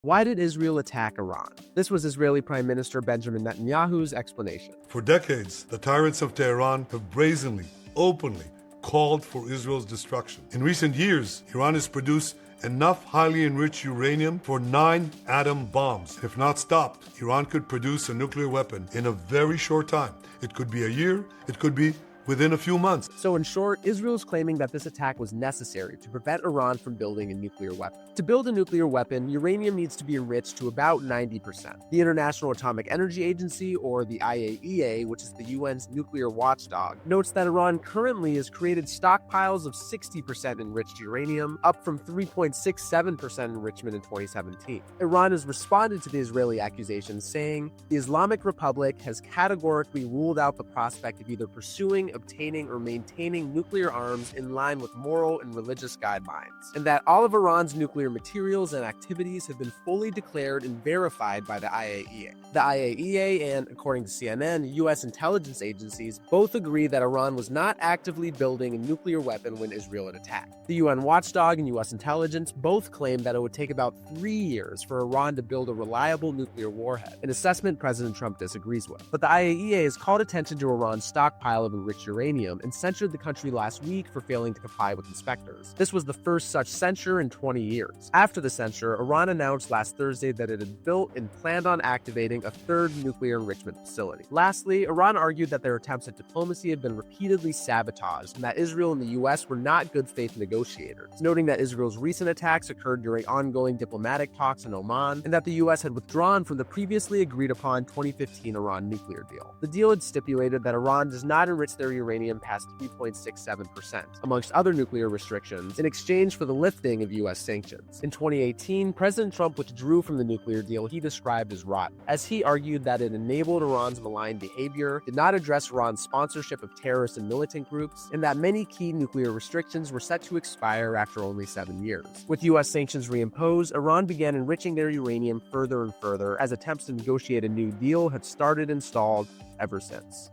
Why did Israel attack Iran? This was Israeli Prime Minister Benjamin Netanyahu's explanation. For decades, the tyrants of Tehran have brazenly, openly called for Israel's destruction. In recent years, Iran has produced enough highly enriched uranium for 9 atom bombs. If not stopped, Iran could produce a nuclear weapon in a very short time. It could be a year, it could be within a few months. So in short, Israel is claiming that this attack was necessary to prevent Iran from building a nuclear weapon. To build a nuclear weapon, uranium needs to be enriched to about 90%. The International Atomic Energy Agency, or the IAEA, which is the UN's nuclear watchdog, notes that Iran currently has created stockpiles of 60% enriched uranium, up from 3.67% enrichment in 2017. Iran has responded to the Israeli accusations, saying, "The Islamic Republic has categorically ruled out the prospect of either pursuing, obtaining, or maintaining nuclear arms in line with moral and religious guidelines, and that all of Iran's nuclear materials and activities have been fully declared and verified by the IAEA. The IAEA and, according to CNN, U.S. intelligence agencies both agree that Iran was not actively building a nuclear weapon when Israel had attacked. The UN watchdog and U.S. intelligence both claim that it would take about 3 years for Iran to build a reliable nuclear warhead, an assessment President Trump disagrees with. But the IAEA has called attention to Iran's stockpile of enriched uranium and censured the country last week for failing to comply with inspectors. This was the first such censure in 20 years. After the censure, Iran announced last Thursday that it had built and planned on activating a third nuclear enrichment facility. Lastly, Iran argued that their attempts at diplomacy had been repeatedly sabotaged and that Israel and the U.S. were not good faith negotiators, noting that Israel's recent attacks occurred during ongoing diplomatic talks in Oman and that the U.S. had withdrawn from the previously agreed upon 2015 Iran nuclear deal. The deal had stipulated that Iran does not enrich their uranium past 3.67%, amongst other nuclear restrictions, in exchange for the lifting of U.S. sanctions. In 2018, President Trump withdrew from the nuclear deal he described as rotten, as he argued that it enabled Iran's malign behavior, did not address Iran's sponsorship of terrorist and militant groups, and that many key nuclear restrictions were set to expire after only 7 years. With U.S. sanctions reimposed, Iran began enriching their uranium further and further as attempts to negotiate a new deal have started and stalled ever since.